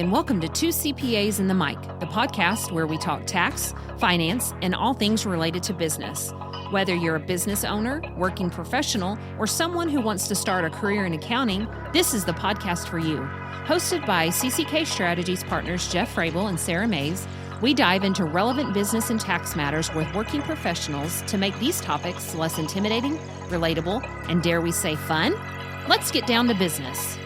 and welcome to Two CPAs and the Mic, the podcast where we talk tax, finance, and all things related to business. Whether you're a business owner, working professional, or someone who wants to start a career in accounting, this is the podcast for you. Hosted by CCK Strategies partners Jeff Frable and Sara, we dive into relevant business and tax matters with working professionals to make these topics less intimidating, relatable, and dare we say fun? Let's get down to business.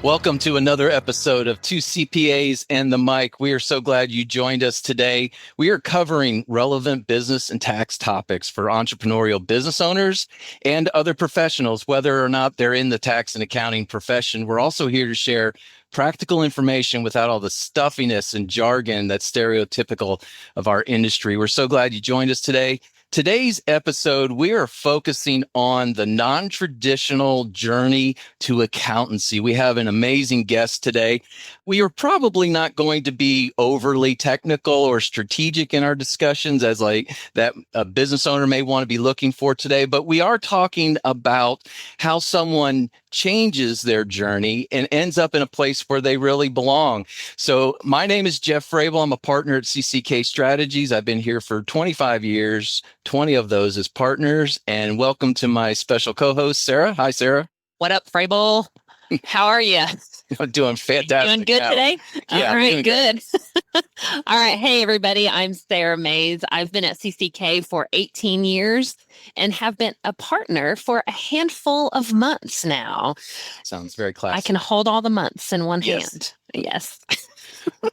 Welcome to another episode of Two CPAs and the Mic. We are so glad you joined us today. We are covering relevant business and tax topics for entrepreneurial business owners and other professionals, whether or not they're in the tax and accounting profession. We're also here to share practical information without all the stuffiness and jargon that's stereotypical of our industry. We're so glad you joined us today. Today's episode, we are focusing on the non-traditional journey to accountancy. We have an amazing guest today. We are probably not going to be overly technical or strategic in our discussions as like that a business owner may want to be looking for today, but we are talking about how someone changes their journey and ends up in a place where they really belong. So my name is Jeff Frable. I'm a partner at CCK Strategies. I've been here for 25 years, 20 of those as partners. And welcome to my special co-host, Sara. Hi, Sara. What up, Frable? How are you? I'm doing fantastic. Doing good today? Yeah, all right, good. All right. Hey, everybody. I'm Sara. I've been at CCK for 18 years and have been a partner for a handful of months now. Sounds very classic. I can hold all the months in one Yes. hand. Yes.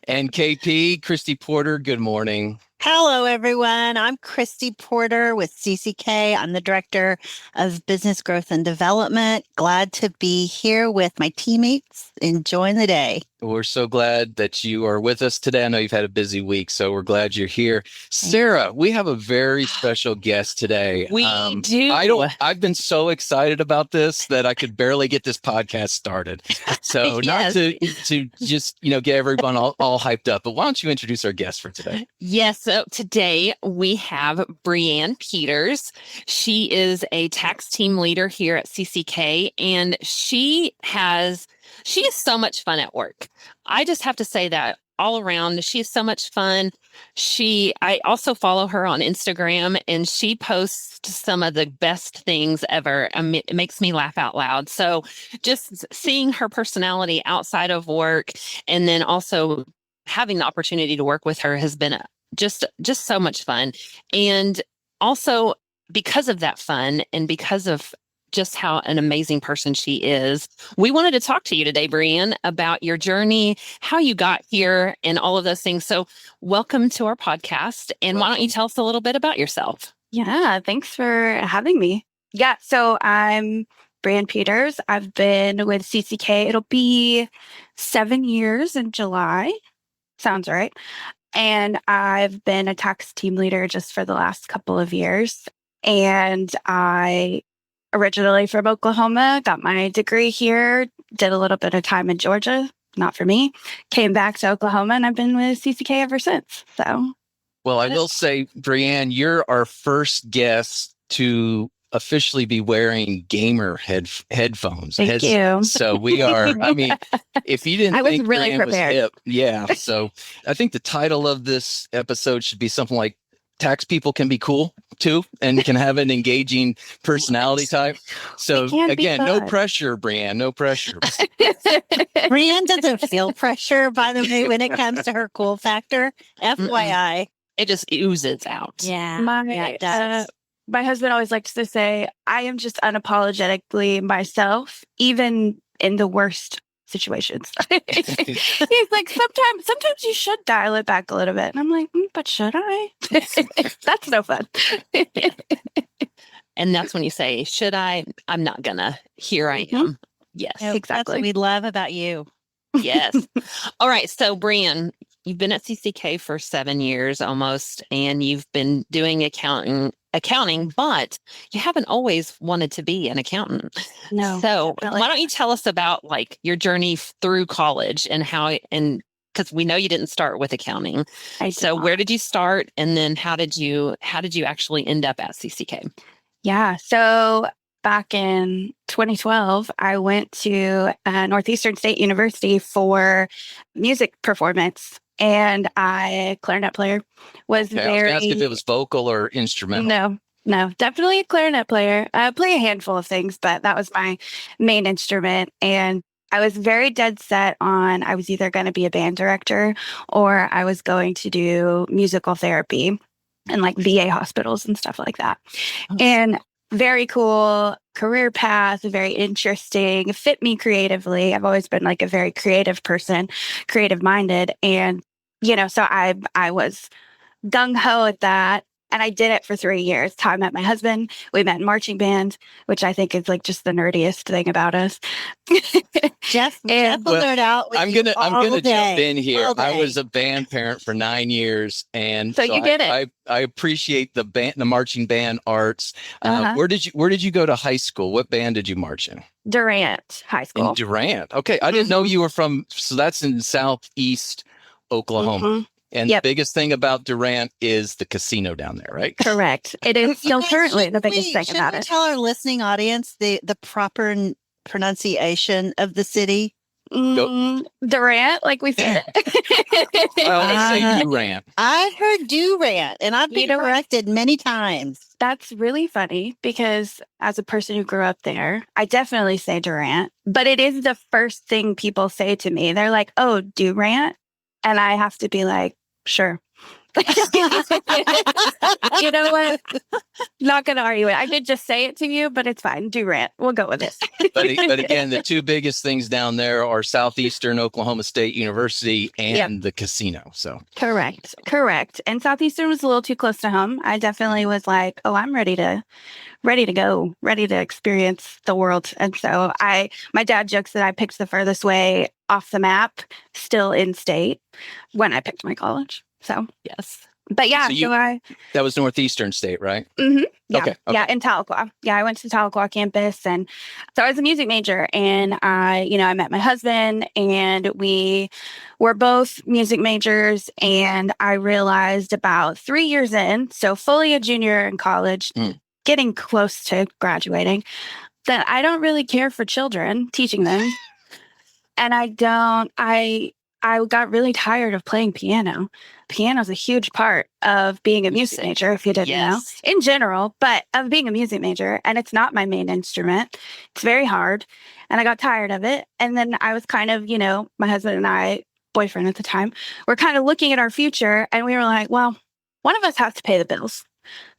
And KP, Christy Porter, good morning. Hello, everyone. I'm Christy Porter with CCK. I'm the Director of Business Growth and Development. Glad to be here with my teammates enjoying the day. We're so glad that you are with us today. I know you've had a busy week, so we're glad you're here. Sara, we have a very special guest today. We do. I've been so excited about this that I could barely get this podcast started. So Yes. not to just, get everyone all hyped up, but why don't you introduce our guest for today? Yes. So today we have BreAnne Peters. She is a tax team leader here at CCK, and she is so much fun at work. I just have to say that all around, she is so much fun. I also follow her on Instagram, and she posts some of the best things ever. It makes me laugh out loud. So just seeing her personality outside of work, and then also having the opportunity to work with her has been just so much fun. And also because of that fun and because of just how an amazing person she is, we wanted to talk to you today, BreAnne, about your journey, how you got here, and all of those things. So welcome to our podcast. And why don't you tell us a little bit about yourself? Yeah, thanks for having me. Yeah, so I'm BreAnne Peters. I've been with CCK. It'll be 7 years in July. Sounds right. And I've been a tax team leader just for the last couple of years. And I originally from Oklahoma, got my degree here, did a little bit of time in Georgia, not for me, came back to Oklahoma, and I've been with CCK ever since. So, Well, I will say, BreAnne, you're our first guest to officially be wearing gamer headphones. Thank you. So we are, if you didn't I was think really BreAnne prepared. was hip, yeah. So I think the title of this episode should be something like Tax People Can Be Cool Too and can have an engaging personality type. So again, no pressure, BreAnne, no pressure. BreAnne doesn't feel pressure, by the way, when it comes to her cool factor. FYI. It just oozes out. Yeah. My it does. my husband always likes to say, I am just unapologetically myself, even in the worst situations. He's like, sometimes you should dial it back a little bit. And I'm like, but should I? That's no fun. And that's when you say, should I? I'm not gonna. Here I am. Yes. Nope, exactly. That's what we love about you. Yes. All right. So, BreAnne, you've been at CCK for 7 years almost, and you've been doing accounting, but you haven't always wanted to be an accountant. No. So definitely. why don't you tell us about like your journey through college and because we know you didn't start with accounting. So where did you start? And then how did you actually end up at CCK? Yeah. So back in 2012, I went to Northeastern State University for music performance, and clarinet player, was Okay, I was gonna ask if it was vocal or instrumental. No, definitely a clarinet player. I play a handful of things, but that was my main instrument. And I was very dead set on I was either going to be a band director or I was going to do musical therapy and like VA hospitals and stuff like that. And very cool career path, very interesting, fit me creatively. I've always been like a very creative person, creative minded. And, so I was gung ho at that. And I did it for 3 years. How I met my husband. We met in marching band, which I think is like just the nerdiest thing about us. Jeff will nerd out with I'm you gonna all jump day, in here. all day. I was a band parent for 9 years, and So you get it. I appreciate the marching band arts. Where did you go to high school? What band did you march in? Durant High School. In Durant. Okay, I didn't know you were from. So that's in Southeast Oklahoma. And the biggest thing about Durant is the casino down there, right? Correct. It is still currently the biggest thing about it. Tell our listening audience the proper pronunciation of the city. Durant, like we said. Well, I say Durant. I've heard Durant, and I've been corrected many times. That's really funny because as a person who grew up there, I definitely say Durant, but it is the first thing people say to me. They're like, "Oh, Durant," and I have to be like, "Sure." You know what? Not going to argue it. I did just say it to you, but it's fine. Durant. We'll go with this. But again, the two biggest things down there are Southeastern Oklahoma State University and the casino. So correct. And Southeastern was a little too close to home. I definitely was like, oh, I'm ready to go, ready to experience the world. And so my dad jokes that I picked the furthest way off the map, still in state, when I picked my college. So yes. But yeah, that was Northeastern State, right? Mm-hmm. Yeah. Okay. Yeah, in Tahlequah. Yeah, I went to the Tahlequah campus, and so I was a music major, and I met my husband, and we were both music majors, and I realized about 3 years in, so fully a junior in college, getting close to graduating, that I don't really care for children, teaching them, and I got really tired of playing piano. Piano is a huge part of being a music major, if you didn't know, in general, but of being a music major. And it's not my main instrument. It's very hard. And I got tired of it. And then I was kind of, my husband and I, boyfriend at the time, were kind of looking at our future. And we were like, well, one of us has to pay the bills.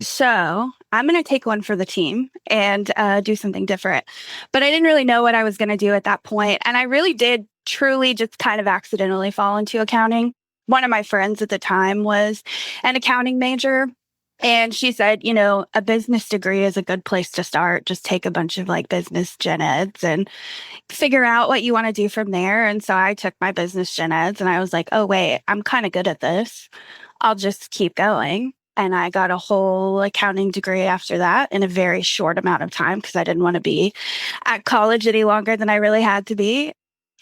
So I'm going to take one for the team and do something different. But I didn't really know what I was going to do at that point. And I really did truly just kind of accidentally fall into accounting. One of my friends at the time was an accounting major. And she said, a business degree is a good place to start. Just take a bunch of like business gen eds and figure out what you want to do from there. And so I took my business gen eds and I was like, oh, wait, I'm kind of good at this. I'll just keep going. And I got a whole accounting degree after that in a very short amount of time because I didn't want to be at college any longer than I really had to be.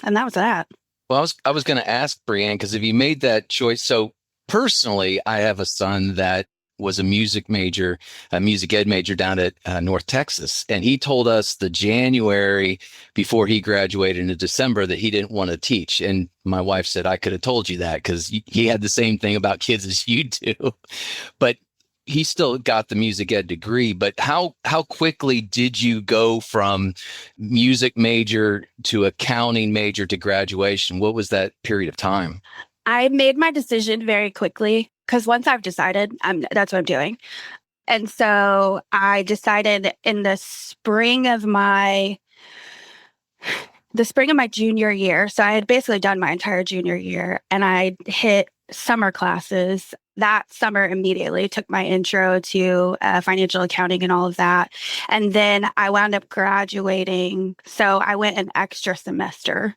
And that was that. Well, I was going to ask BreAnne, because if you made that choice, so personally, I have a son that was a music ed major down at North Texas. And he told us the January before he graduated in December that he didn't want to teach. And my wife said, I could have told you that because he had the same thing about kids as you do. But he still got the music ed degree. But how quickly did you go from music major to accounting major to graduation? What was that period of time? I made my decision very quickly because once I've decided, that's what I'm doing. And so I decided in the spring of my junior year. So I had basically done my entire junior year and I hit summer classes that summer immediately, took my intro to financial accounting and all of that. And then I wound up graduating. So I went an extra semester.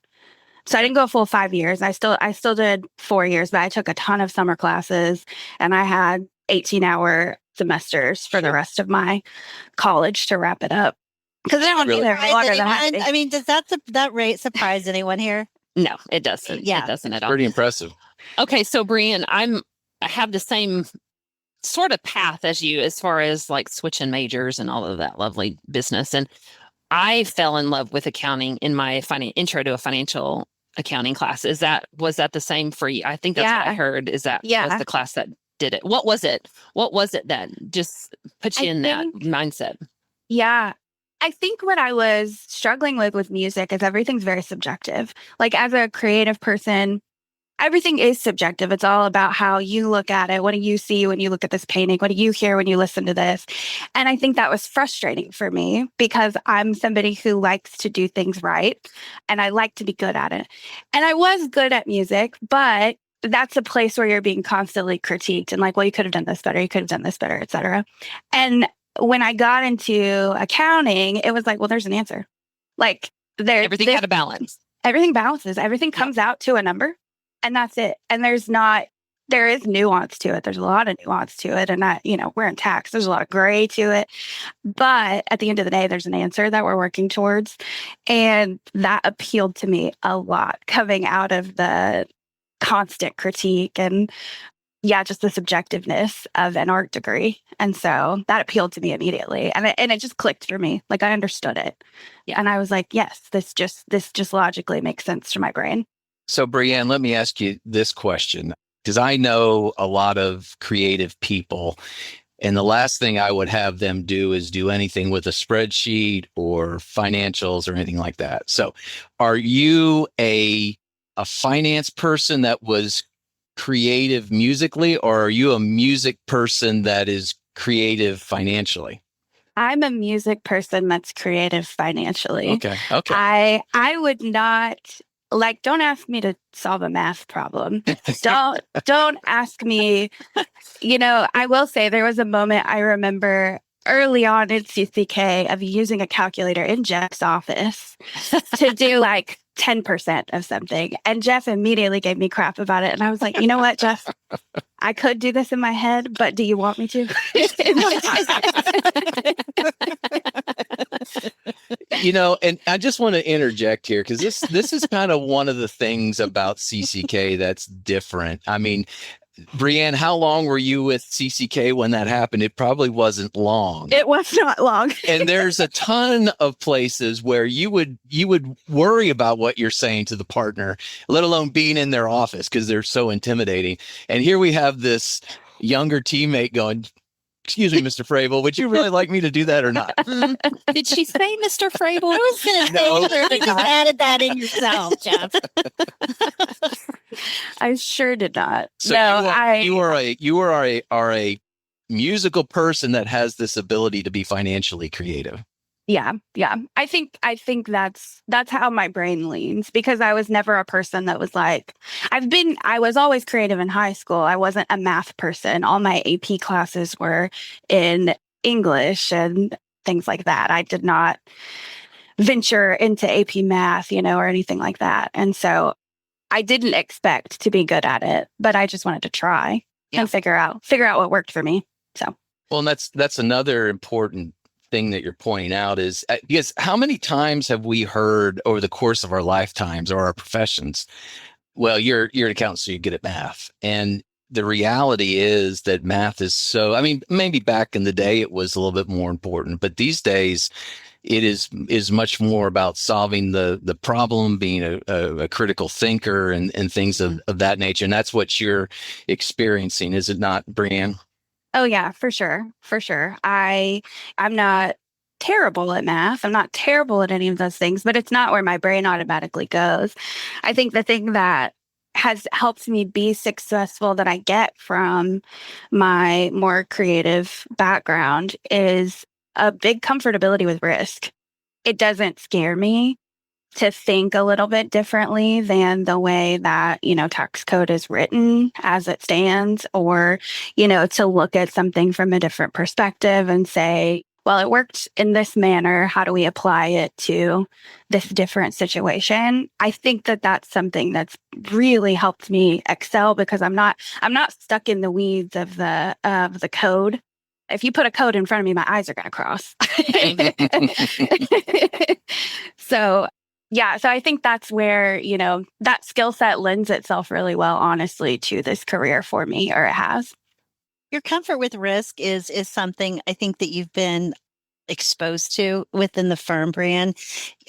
So I didn't go a full 5 years. I still did 4 years, but I took a ton of summer classes and I had 18-hour semesters for the rest of my college to wrap it up. Because I didn't want to be there any longer than I had to be. I mean, does that rate surprise anyone here? No, it doesn't. Yeah. It doesn't at all. Pretty impressive. Okay, so BreAnne, I have the same sort of path as far as like switching majors and all of that lovely business. And I fell in love with accounting in my intro to a financial accounting class. Was that the same for you? I think that's what I heard. Was the class that did it? What was it? What was it that just put you in that mindset? Yeah. I think what I was struggling with music is everything's very subjective. Like as a creative person, everything is subjective. It's all about how you look at it. What do you see when you look at this painting? What do you hear when you listen to this? And I think that was frustrating for me because I'm somebody who likes to do things right and I like to be good at it. And I was good at music, but that's a place where you're being constantly critiqued and like, well, you could have done this better. You could have done this better, et cetera. And when I got into accounting, it was like, well, there's an answer. Like everything had a balance. Everything balances. Everything comes out to a number. And that's it. And there is nuance to it. There's a lot of nuance to it. And we're in tax. There's a lot of gray to it. But at the end of the day, there's an answer that we're working towards. And that appealed to me a lot coming out of the constant critique and just the subjectiveness of an art degree. And so that appealed to me immediately. And it just clicked for me. Like I understood it. Yeah. And I was like, yes, this just logically makes sense to my brain. So, BreAnne, let me ask you this question, because I know a lot of creative people, and the last thing I would have them do is do anything with a spreadsheet or financials or anything like that. So, are you a finance person that was creative musically, or are you a music person that is creative financially? I'm a music person that's creative financially. Okay. I would not... Like, don't ask me to solve a math problem. Don't ask me, I will say there was a moment I remember early on in CCK of using a calculator in Jeff's office to do like 10% of something. And Jeff immediately gave me crap about it. And I was like, you know what, Jeff? I could do this in my head, but do you want me to? And I just want to interject here because this is kind of one of the things about CCK that's different. I mean, BreAnne, how long were you with CCK when that happened? It probably wasn't long. It was not long. And there's a ton of places where you would worry about what you're saying to the partner, let alone being in their office because they're so intimidating. And here we have this younger teammate going, "Excuse me, Mr. Frable, would you really like me to do that or not?" Did she say Mr. Frable? I was going to say, you just added that in yourself, Jeff. I sure did not. So no, you are a musical person that has this ability to be financially creative. Yeah. I think that's how my brain leans because I was never a person that was like, I was always creative in high school. I wasn't a math person. All my AP classes were in English and things like that. I did not venture into AP math, or anything like that. And so I didn't expect to be good at it, but I just wanted to try and figure out what worked for me. So, well, and that's another important thing that you're pointing out is because how many times have we heard over the course of our lifetimes or our professions, well, you're an accountant, so you're good at math. And the reality is that math is maybe back in the day it was a little bit more important, but these days it is much more about solving the problem, being a critical thinker and things of that nature. And that's what you're experiencing, is it not, BreAnne? Oh yeah, for sure. I'm not terrible at math. I'm not terrible at any of those things, but it's not where my brain automatically goes. I think the thing that has helped me be successful that I get from my more creative background is a big comfortability with risk. It doesn't scare me to think a little bit differently than the way that, tax code is written as it stands, or, to look at something from a different perspective and say, well, it worked in this manner. How do we apply it to this different situation? I think that that's something that's really helped me excel because I'm not stuck in the weeds of the code. If you put a code in front of me, my eyes are going to cross. So I think that's where, that skill set lends itself really well, honestly, to this career for me, or it has. your comfort with risk is something I think that you've been exposed to within the firm, BreAnne.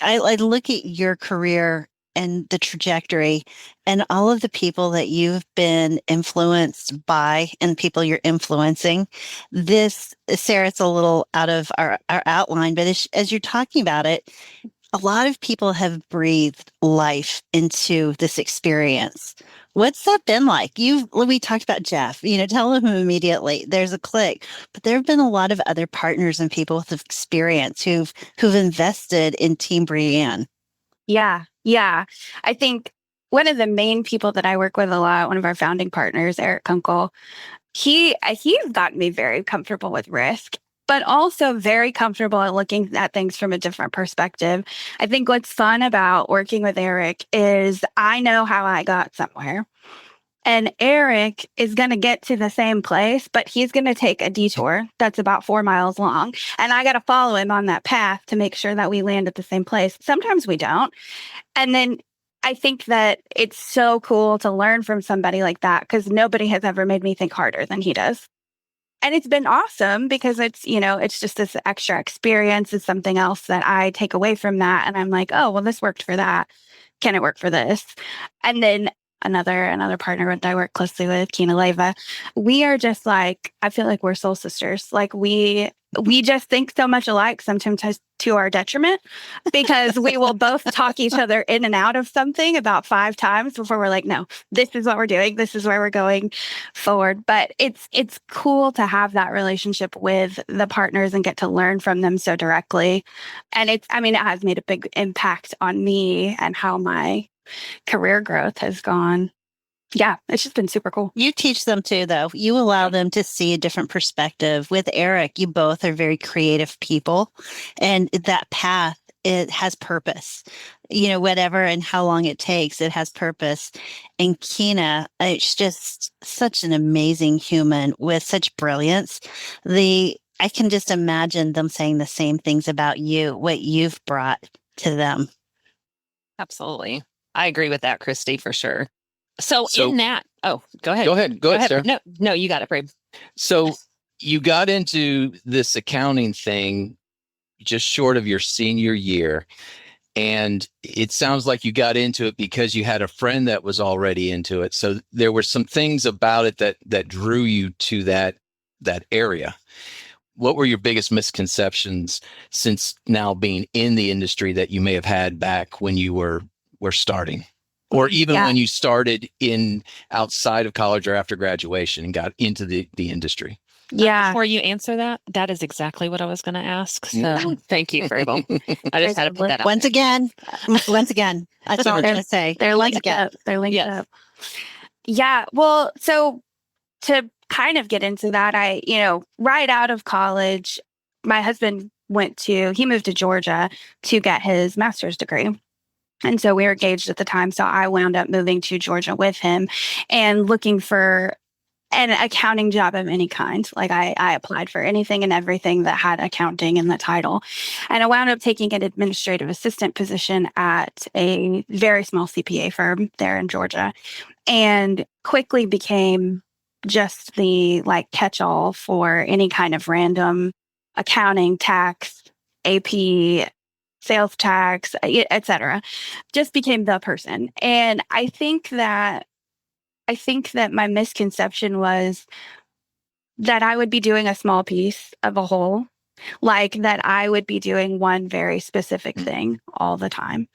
I look at your career and the trajectory and all of the people that you've been influenced by and people you're influencing. This, Sara, it's a little out of our outline, but as you're talking about it, a lot of people have breathed life into this experience. What's that been like? We talked about Jeff, tell him immediately. There's a click, but there have been a lot of other partners and people with experience who've invested in Team BreAnne. Yeah. Yeah. I think one of the main people that I work with a lot, one of our founding partners, Eric Kunkel, he's gotten me very comfortable with risk, but also very comfortable at looking at things from a different perspective. I think what's fun about working with Eric is I know how I got somewhere. And Eric is going to get to the same place, but he's going to take a detour that's about 4 miles long. And I got to follow him on that path to make sure that we land at the same place. Sometimes we don't. And then I think that it's so cool to learn from somebody like that because nobody has ever made me think harder than he does. And it's been awesome because it's just this extra experience. It's something else that I take away from that. And I'm like, oh, well, this worked for that. Can it work for this? And then another partner that I work closely with, Kina Leva, we are just like, I feel like we're soul sisters. Like we just think so much alike, sometimes to our detriment, because we will both talk each other in and out of something about 5 times before we're like, no, this is what we're doing. This is where we're going forward. But it's cool to have that relationship with the partners and get to learn from them so directly. And it has made a big impact on me and how my career growth has gone. Yeah, it's just been super cool. You teach them too, though. You allow them to see a different perspective. With Eric, you both are very creative people, and that path, it has purpose. Whatever and how long it takes, it has purpose. And Kina, it's just such an amazing human with such brilliance. I can just imagine them saying the same things about you, what you've brought to them. Absolutely. I agree with that, Christy, for sure. So in that, go ahead. Go ahead, Sara. No, you got it, Frable. So you got into this accounting thing just short of your senior year. And it sounds like you got into it because you had a friend that was already into it. So there were some things about it that drew you to that area. What were your biggest misconceptions since now being in the industry that you may have had back when you were starting? Or even when you started in outside of college or after graduation and got into the industry? Yeah. Before you answer that is exactly what I was going to ask. So thank you, Frable. I just had to put that out. Once again, that's all I'm going to say. They're linked up. They're linked up. Yeah. Well, so to kind of get into that, right out of college, my husband moved to Georgia to get his master's degree. And so we were engaged at the time. So I wound up moving to Georgia with him and looking for an accounting job of any kind. Like I applied for anything and everything that had accounting in the title. And I wound up taking an administrative assistant position at a very small CPA firm there in Georgia, and quickly became just the catch-all for any kind of random accounting, tax, AP, sales tax, etc. Just became the person. And I think that my misconception was that I would be doing a small piece of a whole, like that I would be doing one very specific thing all the time.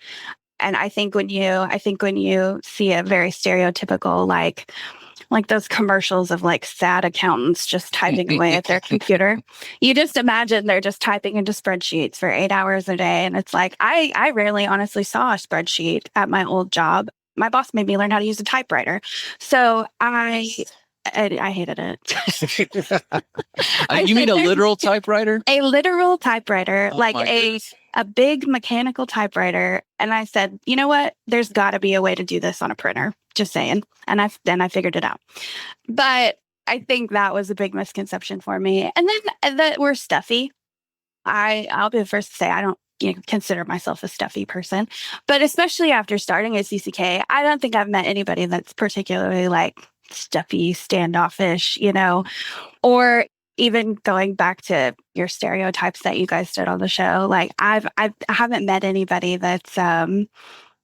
And I think when you see a very stereotypical, like those commercials of sad accountants just typing away at their computer, you just imagine they're just typing into spreadsheets for 8 hours a day. And it's like, I rarely honestly saw a spreadsheet at my old job. My boss made me learn how to use a typewriter. So I hated it. You mean a literal typewriter? A literal typewriter, Oh, a big mechanical typewriter. And I said, you know what? There's got to be a way to do this on a printer. Just saying. And then I figured it out. But I think that was a big misconception for me. And then that we're stuffy. I'll be the first to say I don't consider myself a stuffy person. But especially after starting at CCK, I don't think I've met anybody that's particularly stuffy, standoffish, or even going back to your stereotypes that you guys did on the show. Like I haven't met anybody that's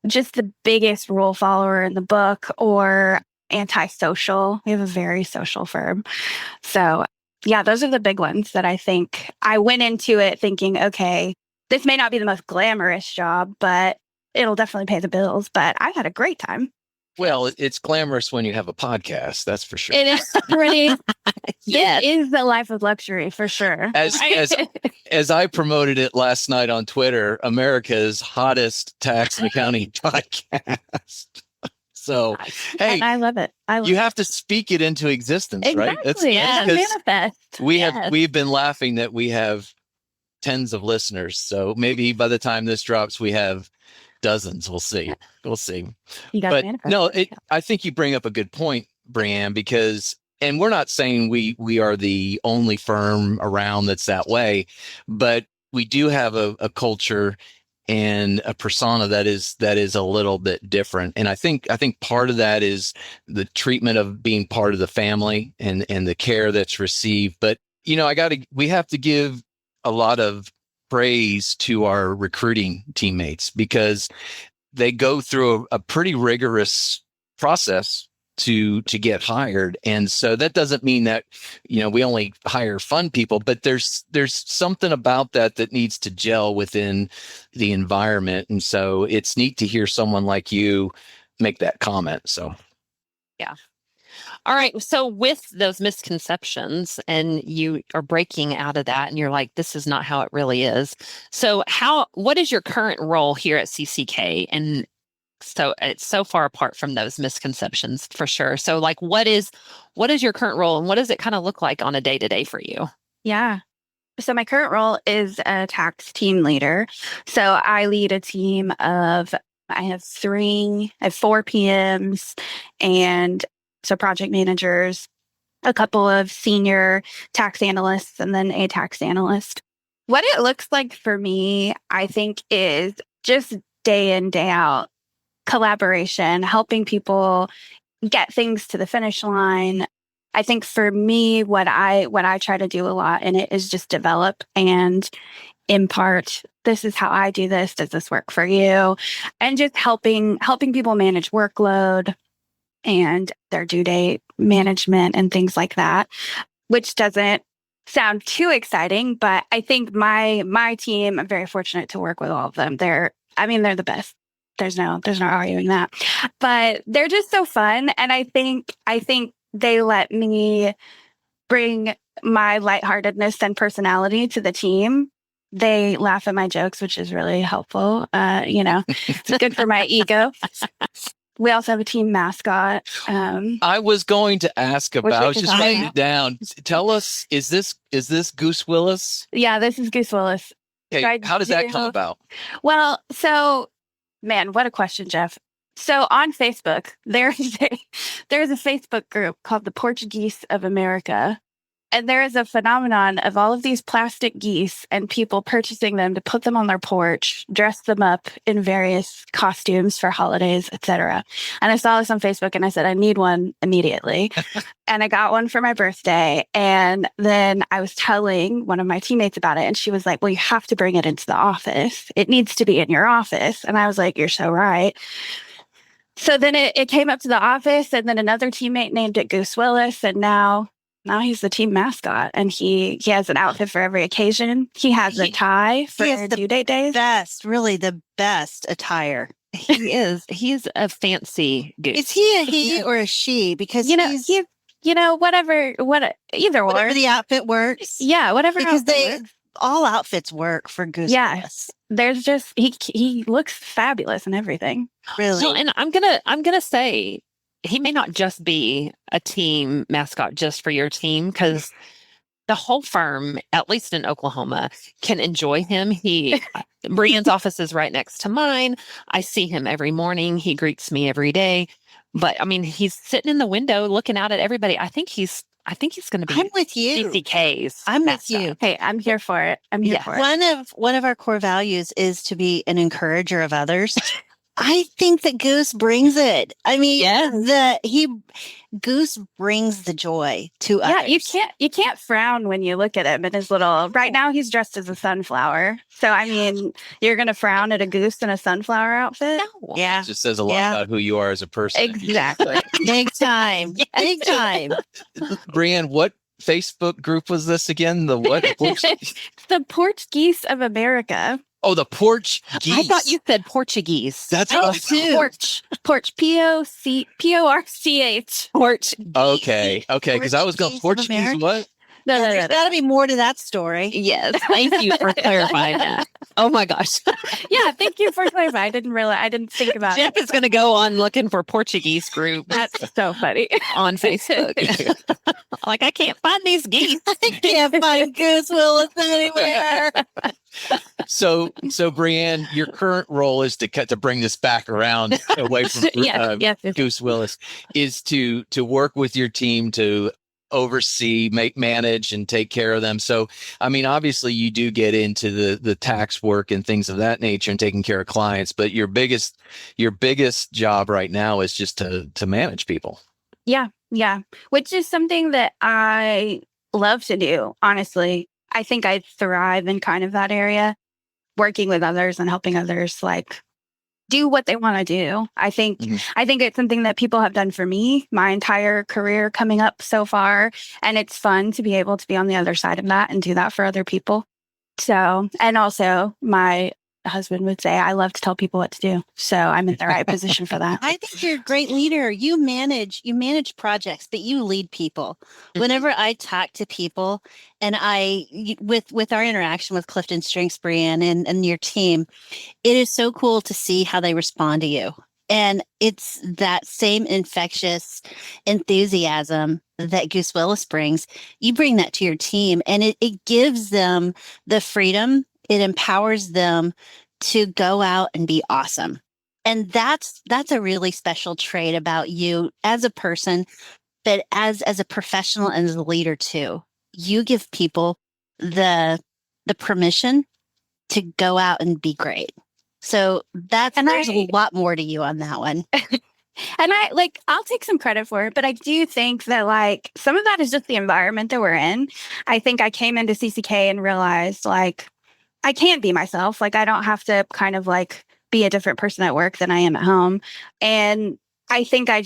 just the biggest rule follower in the book or antisocial. We have a very social firm. So yeah, those are the big ones that I think I went into it thinking, okay, this may not be the most glamorous job, but it'll definitely pay the bills. But I've had a great time. Well, it's glamorous when you have a podcast, that's for sure. It is pretty. Yes. It is the life of luxury for sure. As I promoted it last night on Twitter, America's hottest tax and accounting podcast. So, hey, and I love it. You have to speak it into existence, right? Exactly. Manifest. We've been laughing that we have tens of listeners. So maybe by the time this drops, we have dozens. We'll see. We'll see. You got But manifest. no, I think you bring up a good point, BreAnne, because, and we're not saying we are the only firm around that's that way, but we do have a culture and a persona that is a little bit different. And I think part of that is the treatment of being part of the family and the care that's received. But, we have to give a lot of praise to our recruiting teammates because they go through a pretty rigorous process to get hired. And so that doesn't mean that, we only hire fun people, but there's something about that needs to gel within the environment. And so it's neat to hear someone like you make that comment. So, yeah. All right. So with those misconceptions and you are breaking out of that and you're like, this is not how it really is. So what is your current role here at CCK? And so it's so far apart from those misconceptions for sure. So like, what is your current role and what does it kind of look like on a day-to-day for you? Yeah. So my current role is a tax team leader. So I lead a team of, I have 4 PMs and so project managers, a couple of senior tax analysts, and then a tax analyst. What it looks like for me, I think, is just day in, day out collaboration, helping people get things to the finish line. I think for me, what I try to do a lot in it is just develop and impart, this is how I do this. Does this work for you? And just helping people manage workload and their due date management and things like that, which doesn't sound too exciting, but I think my team, I'm very fortunate to work with all of them. They're the best. There's no arguing that, but they're just so fun. And I think they let me bring my lightheartedness and personality to the team. They laugh at my jokes, which is really helpful. It's good for my ego. We also have a team mascot. I was going to ask about, just write it down. Tell us, is this Goose Willis? Yeah, this is Goose Willis. Okay, how does that come about? Well, so, man, what a question, Jeff. So on Facebook, there's a Facebook group called the Portuguese of America. And there is a phenomenon of all of these plastic geese and people purchasing them to put them on their porch, dress them up in various costumes for holidays, etc. And I saw this on Facebook and I said, I need one immediately. And I got one for my birthday. And then I was telling one of my teammates about it. And she was like, well, you have to bring it into the office. It needs to be in your office. And I was like, you're so right. So then it came up to the office and then another teammate named it Goose Willis. And now he's the team mascot and he has an outfit for every occasion. He has a tie for due date days. Really the best attire. He is. He's a fancy goose. Is he a he or a she? Because whatever the outfit works. Yeah, whatever. Because all outfits work for Goose. Yes. There's just he looks fabulous and everything. Really. So, and I'm gonna say he may not just be a team mascot just for your team because the whole firm, at least in Oklahoma, can enjoy him. BreAnne's office is right next to mine. I see him every morning. He greets me every day. But I mean, he's sitting in the window looking out at everybody. I think he's going to be. I'm with you. CCK's. I'm mascot. with you. Hey, I'm here for it. I'm here for it. One of our core values is to be an encourager of others. I think that Goose brings it. I mean, Yeah. Goose brings the joy to Yeah, others. you can't frown when you look at him and his little. Right now, he's dressed as a sunflower. So I mean, you're gonna frown at a goose in a sunflower outfit? No. Yeah. It just says a lot about who you are as a person. Exactly. Big time. Big time. BreAnne, what Facebook group was this again? The what? The Portuguese of America. Oh, the porch geese. I thought you said Portuguese. That's I what I too. Porch. Porch. Porch. Okay. Because I was going Portuguese of Portuguese. America? What? No. There's got to be more to that story. Yes. Thank you for clarifying that. Oh my gosh. Yeah, thank you for clarifying. I didn't think about Jeff it. is going to go on looking for Portuguese group That's so funny. on Facebook. Like, I can't find these geese. I can't find Goose Willis anywhere. So BreAnne, your current role is to bring this back around away from Yes. Goose Willis, is to work with your team to oversee, manage, and take care of them. So, I mean, obviously you do get into the tax work and things of that nature and taking care of clients, but your biggest job right now is just to manage people. Yeah. Which is something that I love to do, honestly. I think I thrive in kind of that area, working with others and helping others like do what they want to do. I think it's something that people have done for me my entire career coming up so far. And it's fun to be able to be on the other side of that and do that for other people. So, and also my husband would say, I love to tell people what to do. So I'm in the right position for that. I think you're a great leader. You manage projects, but you lead people. Whenever I talk to people and with our interaction with Clifton Strengths, BreAnne, and your team, it is so cool to see how they respond to you. And it's that same infectious enthusiasm that Goose Willis brings. You bring that to your team, and it gives them the freedom. It empowers them to go out and be awesome. And that's a really special trait about you as a person, but as a professional and as a leader too. You give people the permission to go out and be great. So there's a lot more to you on that one. And I'll take some credit for it, but I do think that like some of that is just the environment that we're in. I think I came into CCK and realized like I can't be myself. Like I don't have to kind of like be a different person at work than I am at home. And I think I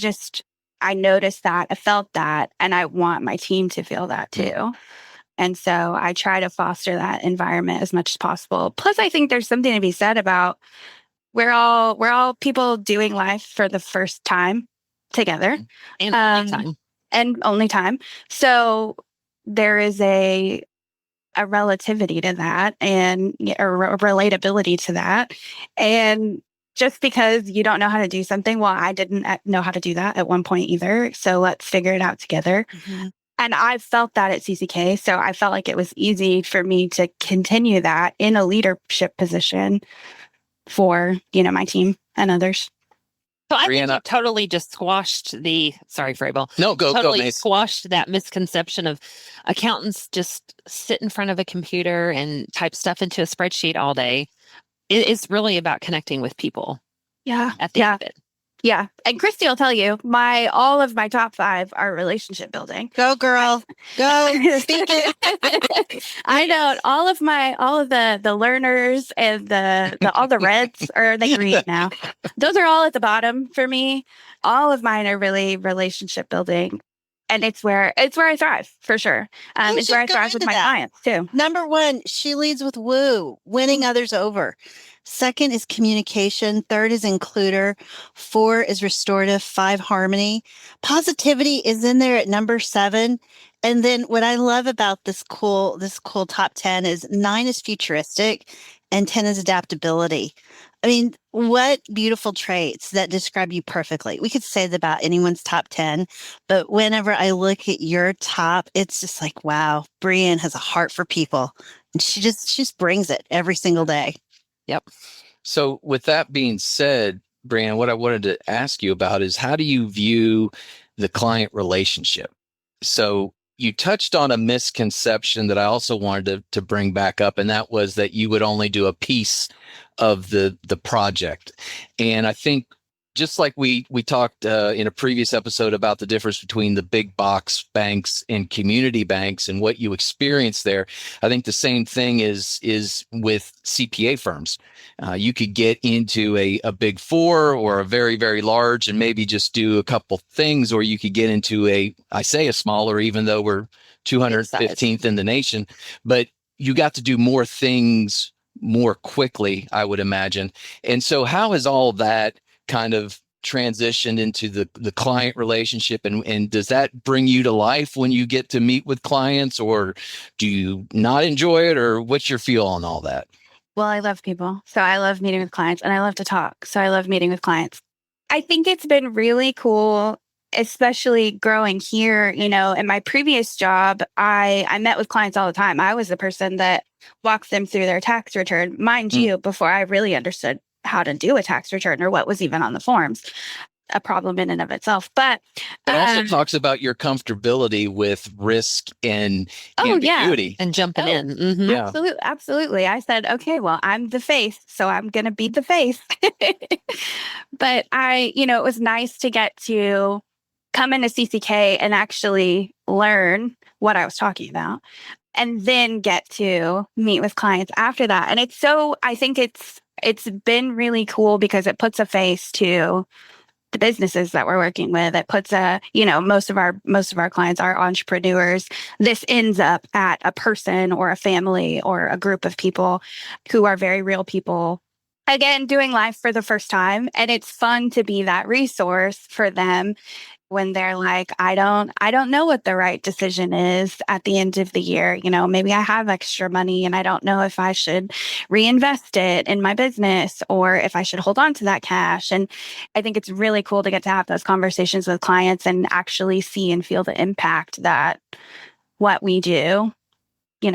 noticed that, I felt that, and I want my team to feel that too. And so I try to foster that environment as much as possible. Plus, I think there's something to be said about we're all people doing life for the first time together. And only time. And only time. So there is a relativity to that and a relatability to that. And just because you don't know how to do something, well, I didn't know how to do that at one point either. So let's figure it out together. Mm-hmm. And I felt that at CCK. So I felt like it was easy for me to continue that in a leadership position for, my team and others. So I think you totally just squashed sorry, Frable. No, go, totally squashed that misconception of accountants just sit in front of a computer and type stuff into a spreadsheet all day. It's really about connecting with people. Yeah. At the end of it. Yeah. And Christy will tell you, all of my top 5 are relationship building. Go girl. Go. Speak it. I know all of the learners and all the reds are the green now. Those are all at the bottom for me. All of mine are really relationship building. And it's where I thrive for sure. It's where I thrive with my clients too. Number 1, she leads with woo, winning others over. Second is communication. Third is includer. 4 is restorative. 5, harmony. Positivity is in there at number 7. And then what I love about this cool top 10 is 9 is futuristic and 10 is adaptability. I mean, what beautiful traits that describe you perfectly. We could say that about anyone's top 10, but whenever I look at your top, it's just like, wow, BreAnne has a heart for people. And she just brings it every single day. Yep. So with that being said, BreAnne, what I wanted to ask you about is how do you view the client relationship? So, you touched on a misconception that I also wanted to bring back up, and that was that you would only do a piece of the project. And I think just like we talked in a previous episode about the difference between the big box banks and community banks and what you experience there, I think the same thing is with CPA firms. You could get into a big four or a very, very large and maybe just do a couple things, or you could get into a smaller, even though we're 215th in the nation, but you got to do more things more quickly, I would imagine. And so how has all that kind of transitioned into the client relationship, and does that bring you to life when you get to meet with clients, or do you not enjoy it, or what's your feel on all that? Well, I love people. So I love meeting with clients, and I love to talk. So I love meeting with clients. I think it's been really cool, especially growing here. In my previous job, I met with clients all the time. I was the person that walked them through their tax return, mind you, before I really understood how to do a tax return or what was even on the forms. A problem in and of itself. But it also talks about your comfortability with risk and ambiguity. And jumping in. Mm-hmm. Yeah. Absolutely. I said, okay, well, I'm the face, so I'm going to be the face. But it was nice to get to come into CCK and actually learn what I was talking about, and then get to meet with clients after that. And I think it's been really cool because it puts a face to the businesses that we're working with. It puts most of our clients are entrepreneurs. This ends up at a person or a family or a group of people who are very real people, again, doing life for the first time. And it's fun to be that resource for them when they're like, I don't know what the right decision is at the end of the year. Maybe I have extra money and I don't know if I should reinvest it in my business or if I should hold on to that cash. And I think it's really cool to get to have those conversations with clients and actually see and feel the impact that what we do,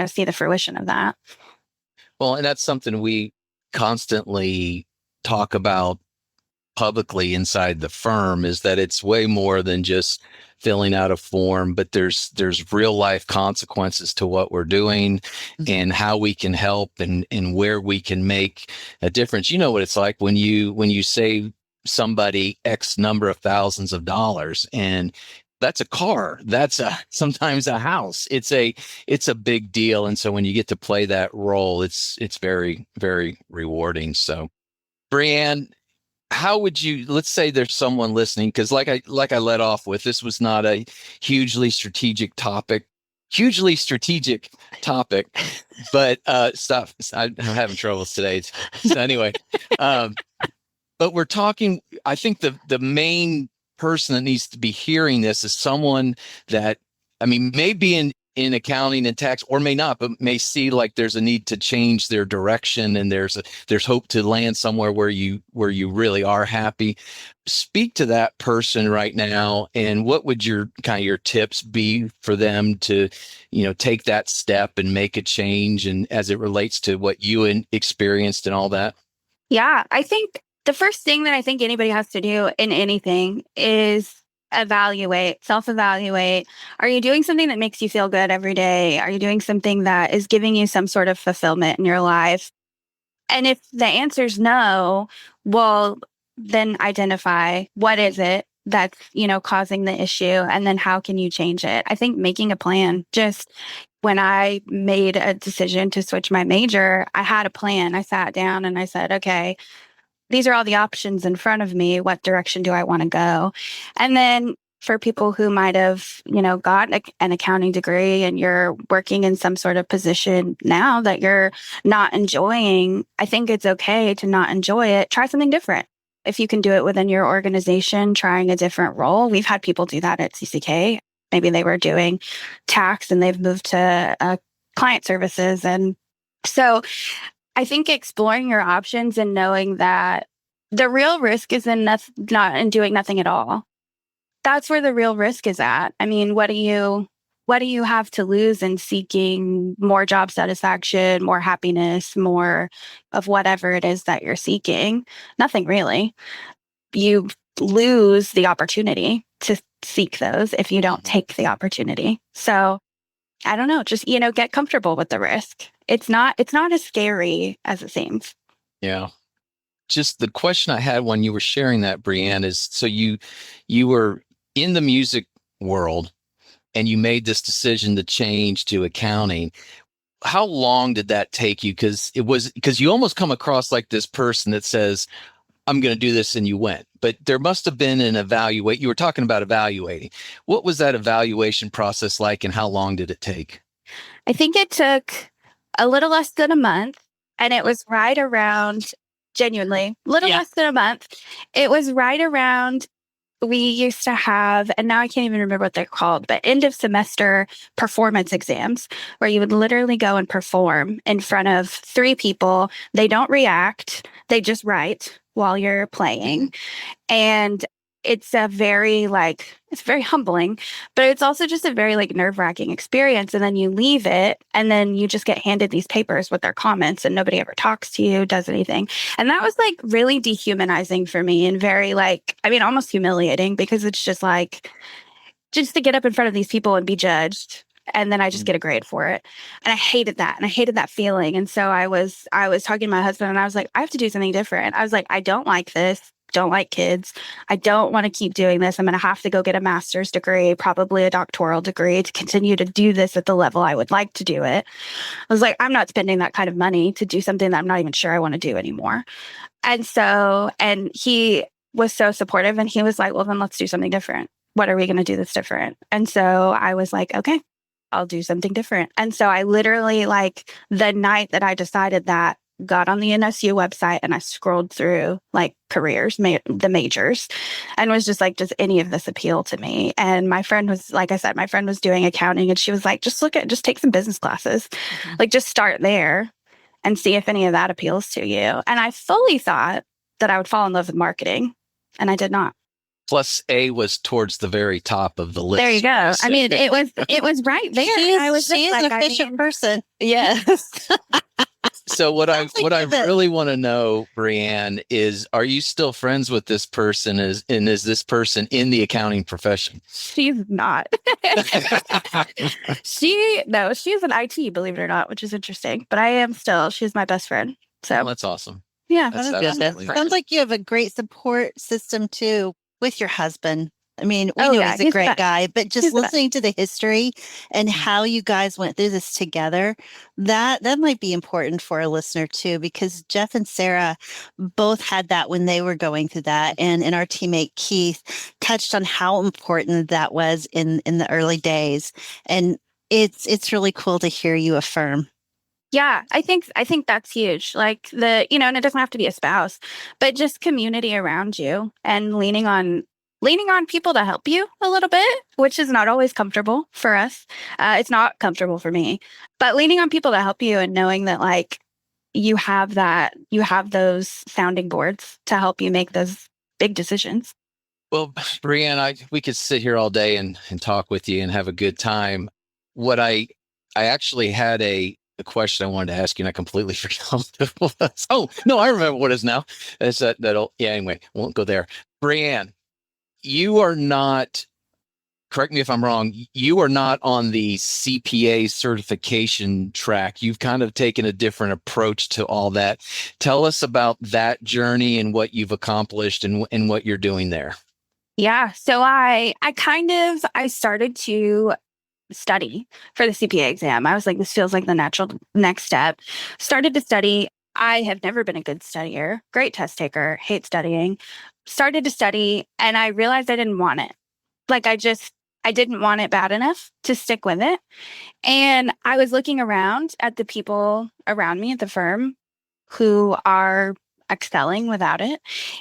see the fruition of that. Well, and that's something we constantly talk about publicly inside the firm, is that it's way more than just filling out a form, but there's real life consequences to what we're doing and how we can help and where we can make a difference. You know what it's like when you save somebody X number of thousands of dollars, and that's a car, that's sometimes a house. It's a big deal. And so when you get to play that role, it's very, very rewarding. So BreAnne, how would you, let's say there's someone listening, because like I led off with, this was not a hugely strategic topic, but stuff. I'm having troubles today. So anyway, but we're talking, I think the main person that needs to be hearing this is someone that, may be in accounting and tax, or may not, but may see like there's a need to change their direction, and there's hope to land somewhere where you really are happy. Speak to that person right now, and what would your tips be for them to, take that step and make a change, and as it relates to what you experienced and all that? Yeah, I think the first thing that I think anybody has to do in anything is self-evaluate. Are you doing something that makes you feel good every day? Are you doing something that is giving you some sort of fulfillment in your life? And if the answer is no, well, then identify what is it that's, causing the issue, and then how can you change it? I think making a plan. Just when I made a decision to switch my major, I had a plan. I sat down and I said, okay, these are all the options in front of me. What direction do I want to go? And then for people who might have, got an accounting degree and you're working in some sort of position now that you're not enjoying, I think it's okay to not enjoy it. Try something different. If you can do it within your organization, trying a different role. We've had people do that at CCK. Maybe they were doing tax and they've moved to client services. And so I think exploring your options and knowing that the real risk is in not in doing nothing at all. That's where the real risk is at. What do you have to lose in seeking more job satisfaction, more happiness, more of whatever it is that you're seeking? Nothing really. You lose the opportunity to seek those if you don't take the opportunity. So I don't know, just, get comfortable with the risk. It's not as scary as it seems. Yeah. Just the question I had when you were sharing that, BreAnne, is so you were in the music world and you made this decision to change to accounting. How long did that take you? Because you almost come across like this person that says, I'm going to do this, and you went. But there must have been an evaluate. You were talking about evaluating. What was that evaluation process like, and how long did it take? I think it took a little less than a month, and it was right around, genuinely, less than a month. It was right around, we used to have, and now I can't even remember what they're called, but end of semester performance exams, where you would literally go and perform in front of 3 people. They don't react. They just write while you're playing. And it's very humbling, but it's also just a very nerve-wracking experience. And then you leave it, and then you just get handed these papers with their comments, and nobody ever talks to you, does anything. And that was really dehumanizing for me, and very almost humiliating, because it's just to get up in front of these people and be judged. And then I just get a grade for it. And I hated that. And I hated that feeling. And so I was talking to my husband, and I was like, I have to do something different. I was like, I don't like this. Don't like kids. I don't want to keep doing this. I'm going to have to go get a master's degree, probably a doctoral degree, to continue to do this at the level I would like to do it. I was like, I'm not spending that kind of money to do something that I'm not even sure I want to do anymore. And he was so supportive, and he was like, well, then let's do something different. What are we going to do that's different? And so I was like, okay, I'll do something different. And so I literally, the night that I decided that, got on the NSU website, and I scrolled through careers, the majors, and was just like, does any of this appeal to me? And my friend was, like I said, my friend was doing accounting, and she was like, just take some business classes, just start there and see if any of that appeals to you. And I fully thought that I would fall in love with marketing, and I did not. Plus, A was towards the very top of the list. There you go. I mean, it was right there. She is an efficient person. Yes. So what I really want to know, BreAnne, is, are you still friends with this person? Is this person in the accounting profession? She's not. She's in IT, believe it or not, which is interesting. But I am still. She's my best friend. So well, that's awesome. Yeah, that's good. Sounds like you have a great support system too with your husband. I mean, we know he's a great guy, but just listening to the history and how you guys went through this together, that might be important for a listener too, because Jeff and Sara both had that when they were going through that. And our teammate Keith touched on how important that was in the early days. And it's really cool to hear you affirm. Yeah, I think that's huge. And it doesn't have to be a spouse, but just community around you, and leaning on people to help you a little bit, which is not always comfortable for us. It's not comfortable for me, but leaning on people to help you, and knowing that you have those sounding boards to help you make those big decisions. Well, BreAnne, we could sit here all day and talk with you and have a good time. What I actually had a question I wanted to ask you, and I completely forgot what it was. Oh, no, I remember what it is now. It's anyway, won't go there. BreAnne, you are not, correct me if I'm wrong, you are not on the CPA certification track. You've kind of taken a different approach to all that. Tell us about that journey and what you've accomplished and what you're doing there. Yeah. So I started to study for the CPA exam. I was like, this feels like the natural next step. Started to study. I have never been a good studier, great test taker, hate studying. Started to study, and I realized I didn't want it. I didn't want it bad enough to stick with it. And I was looking around at the people around me at the firm who are excelling without it.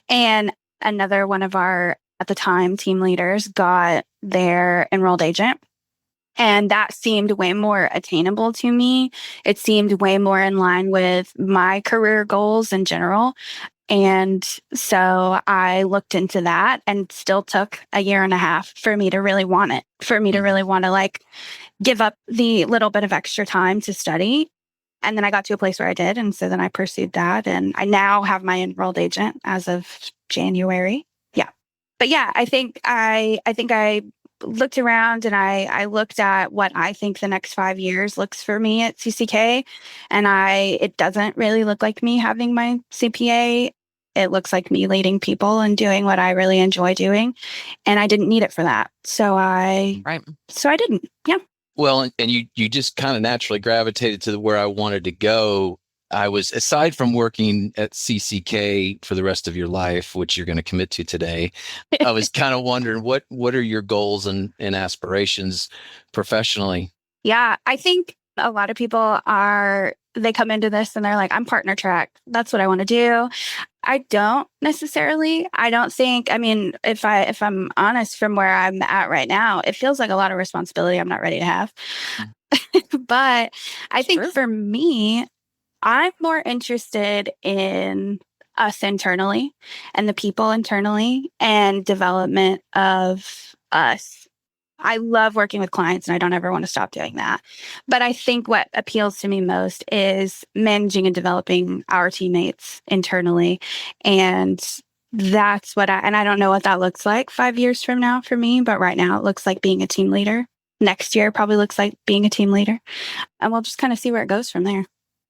And another one of our, at the time, team leaders got their enrolled agent. And that seemed way more attainable to me. It seemed way more in line with my career goals in general. And so I looked into that, and still took a year and a half for me to really want it, for me to really want to give up the little bit of extra time to study. And then I got to a place where I did. And so then I pursued that. And I now have my enrolled agent as of January. Yeah. but yeah, I think I looked around and I looked at what I think the next 5 years looks for me at CCK, and it doesn't really look like me having my CPA. It looks like me leading people and doing what I really enjoy doing, and I didn't need it for that. Right. So I didn't. Yeah. Well, and you just kind of naturally gravitated to where I wanted to go. I was, aside from working at CCK for the rest of your life, which you're going to commit to today, I was kind of wondering what are your goals and aspirations professionally? Yeah, I think a lot of people they come into this and they're like, I'm partner track. That's what I want to do. I don't necessarily. I don't think, I mean, if I'm honest from where I'm at right now, it feels like a lot of responsibility I'm not ready to have. But I think Sure. for me, I'm more interested in us internally and the people internally and development of us. I love working with clients and I don't ever want to stop doing that. But I think what appeals to me most is managing and developing our teammates internally. And that's and I don't know what that looks like 5 years from now for me, but right now it looks like being a team leader. Next year probably looks like being a team leader. And we'll just kind of see where it goes from there.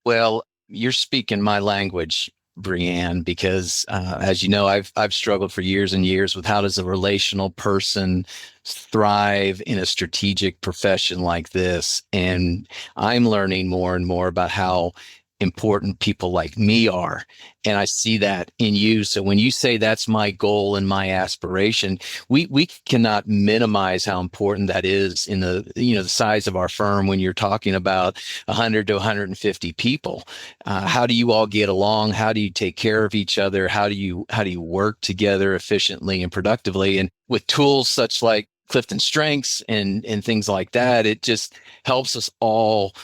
Well, you're speaking my language, BreAnne, because as you know, I've struggled for years and years with how does a relational person thrive in a strategic profession like this, and I'm learning more and more about how important people like me are, and I see that in you. So when you say that's my goal and my aspiration, we cannot minimize how important that is in the size of our firm. When you're talking about 100 to 150 people, how do you all get along? How do you take care of each other? How do you work together efficiently and productively? And with tools such like Clifton Strengths and things like that, it just helps us all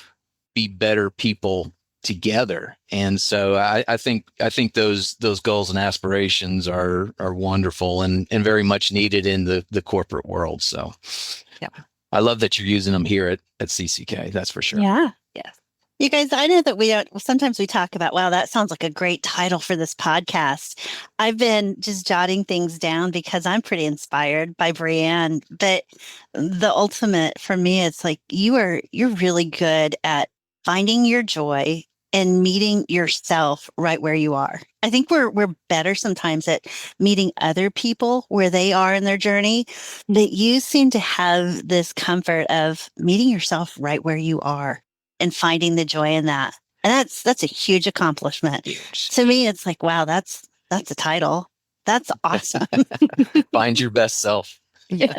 be better people together. And so I think those goals and aspirations are wonderful and very much needed in the corporate world. So yeah, I love that you're using them here at CCK. That's for sure. Yeah. yes. You guys, I know that sometimes we talk about, wow, that sounds like a great title for this podcast. I've been just jotting things down because I'm pretty inspired by BreAnne. But the ultimate for me, it's like you're really good at finding your joy and meeting yourself right where you are. I think we're better sometimes at meeting other people where they are in their journey, but you seem to have this comfort of meeting yourself right where you are and finding the joy in that. And that's a huge accomplishment. Huge. To me, it's like, wow, that's a title. That's awesome. Find your best self. Yeah.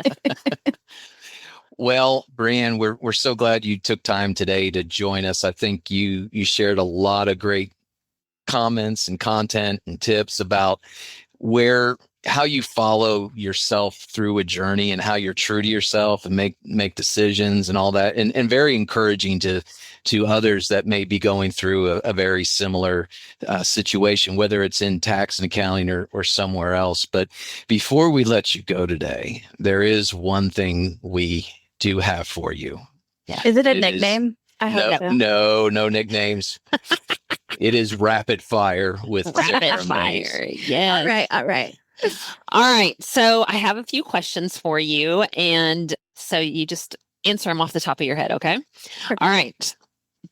Well, BreAnne, we're so glad you took time today to join us. I think you shared a lot of great comments and content and tips about how you follow yourself through a journey and how you're true to yourself and make decisions and all that, and very encouraging to others that may be going through a very similar situation, whether it's in tax and accounting or somewhere else. But before we let you go today, there is one thing we do have for you. Yeah. Is it a nickname? I hope so. No nicknames. It is rapid fire with Rapid Sara Mays. fire. Yes. All right. All right. So I have a few questions for you. And so you just answer them off the top of your head. Okay. Sure. All right.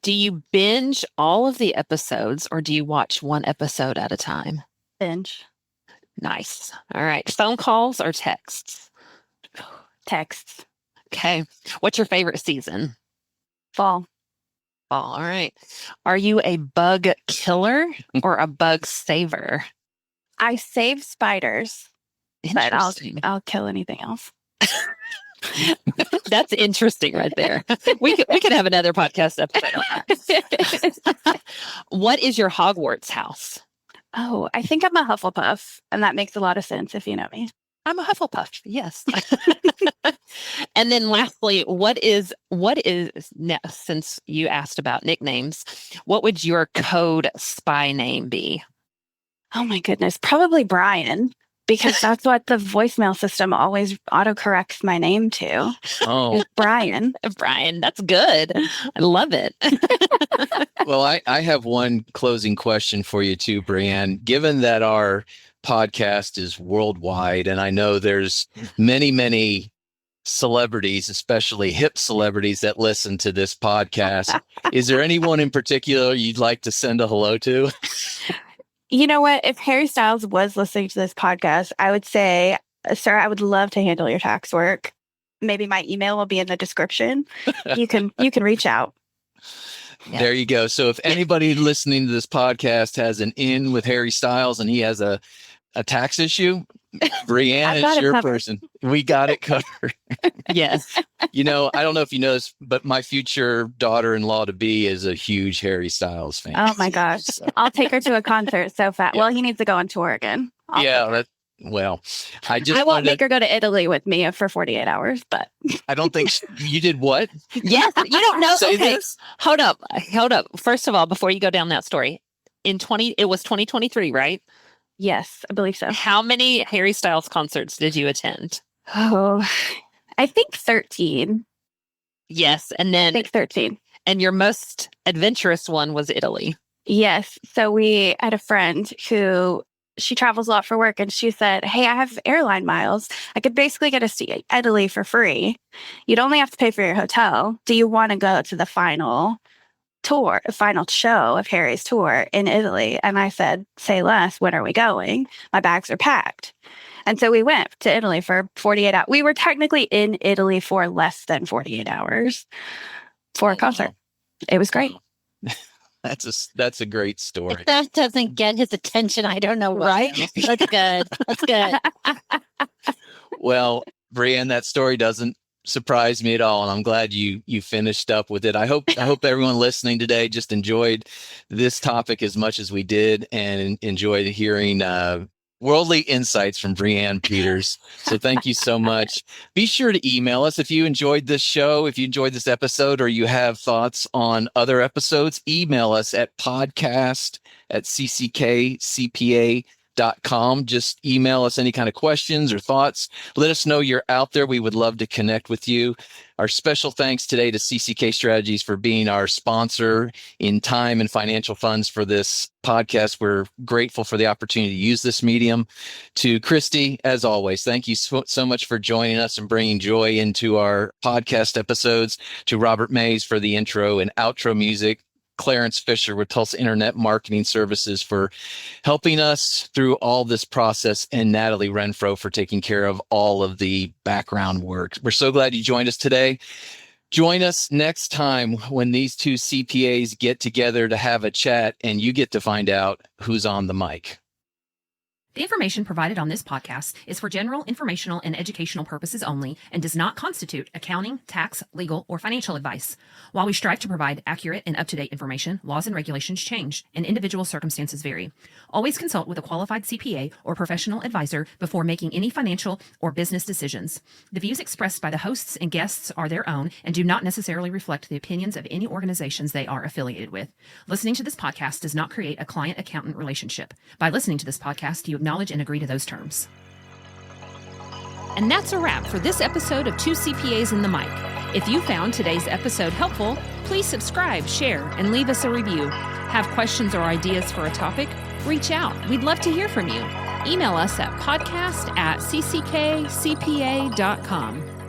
Do you binge all of the episodes or do you watch one episode at a time? Binge. Nice. All right. Phone calls or texts? Texts. Okay. What's your favorite season? Fall. Fall. All right. Are you a bug killer or a bug saver? I save spiders, but Interesting. I'll kill anything else. That's interesting right there. We could have another podcast episode on that. What is your Hogwarts house? Oh, I think I'm a Hufflepuff, and that makes a lot of sense if you know me. I'm a Hufflepuff. Yes. And then lastly, since you asked about nicknames, what would your code spy name be? Oh my goodness, probably BreAnne, because that's what the voicemail system always autocorrects my name to. Oh, Is BreAnne. Brian, that's good. I love it. well, I have one closing question for you too, BreAnne. Given that our podcast is worldwide, and I know there's many celebrities, especially hip celebrities, that listen to this podcast. Is there anyone in particular you'd like to send a hello to? You know what? If Harry Styles was listening to this podcast, I would say, Sara, I would love to handle your tax work. Maybe my email will be in the description. You can reach out. Yeah. There you go. So if anybody listening to this podcast has an in with Harry Styles and he has a tax issue, BreAnne is your person. We got it covered. Yes. You know, I don't know if you know this, but my future daughter-in-law to be is a huge Harry Styles fan. Oh my gosh. So, I'll take her to a concert so fast. Yeah. Well, he needs to go on tour again. I won't make her go to Italy with me for 48 hours, but I don't think you did what? Yes. You don't know. Say Okay. this? Hold up. First of all, before you go down that story, it was 2023, right? yes, I believe so. How many Harry Styles concerts did you attend? Oh, I think 13. Yes. And I then, think 13. and your most adventurous one was Italy. Yes. So we had a friend who she travels a lot for work, and she said, "Hey, I have airline miles. I could basically get us to Italy for free. You'd only have to pay for your hotel. Do you want to go to the final show of Harry's tour in Italy?" And I said, "Say less. When are we going? My bags are packed." And so we went to Italy for 48 hours. We were technically in Italy for less than 48 hours for a concert. It was great. That's a great story. If that doesn't get his attention, I don't know what. Right? That's good. That's good. Well, BreAnne, that story doesn't surprise me at all, and I'm glad you finished up with it. I hope everyone listening today just enjoyed this topic as much as we did, and enjoyed hearing worldly insights from BreAnne Peters. So thank you so much. Be sure to email us if you enjoyed this show, if you enjoyed this episode, or you have thoughts on other episodes. Email us at podcast@cckcpa.com. Just email us any kind of questions or thoughts. Let us know you're out there. We would love to connect with you. Our special thanks today to CCK Strategies for being our sponsor in time and financial funds for this podcast. We're grateful for the opportunity to use this medium. To Christy, as always, thank you so much for joining us and bringing joy into our podcast episodes. To Robert Mays for the intro and outro music. Clarence Fisher with Tulsa Internet Marketing Services for helping us through all this process, and Natalie Renfro for taking care of all of the background work. We're so glad you joined us today. Join us next time when these two CPAs get together to have a chat, and you get to find out who's on the mic. The information provided on this podcast is for general informational and educational purposes only and does not constitute accounting, tax, legal, or financial advice. While we strive to provide accurate and up-to-date information, laws and regulations change and individual circumstances vary. Always consult with a qualified CPA or professional advisor before making any financial or business decisions. The views expressed by the hosts and guests are their own and do not necessarily reflect the opinions of any organizations they are affiliated with. Listening to this podcast does not create a client-accountant relationship. By listening to this podcast, you acknowledge and agree to those terms. And that's a wrap for this episode of Two CPAs in the Mic. If you found today's episode helpful, please subscribe, share, and leave us a review. Have questions or ideas for a topic? Reach out. We'd love to hear from you. Email us at podcast@cckcpa.com.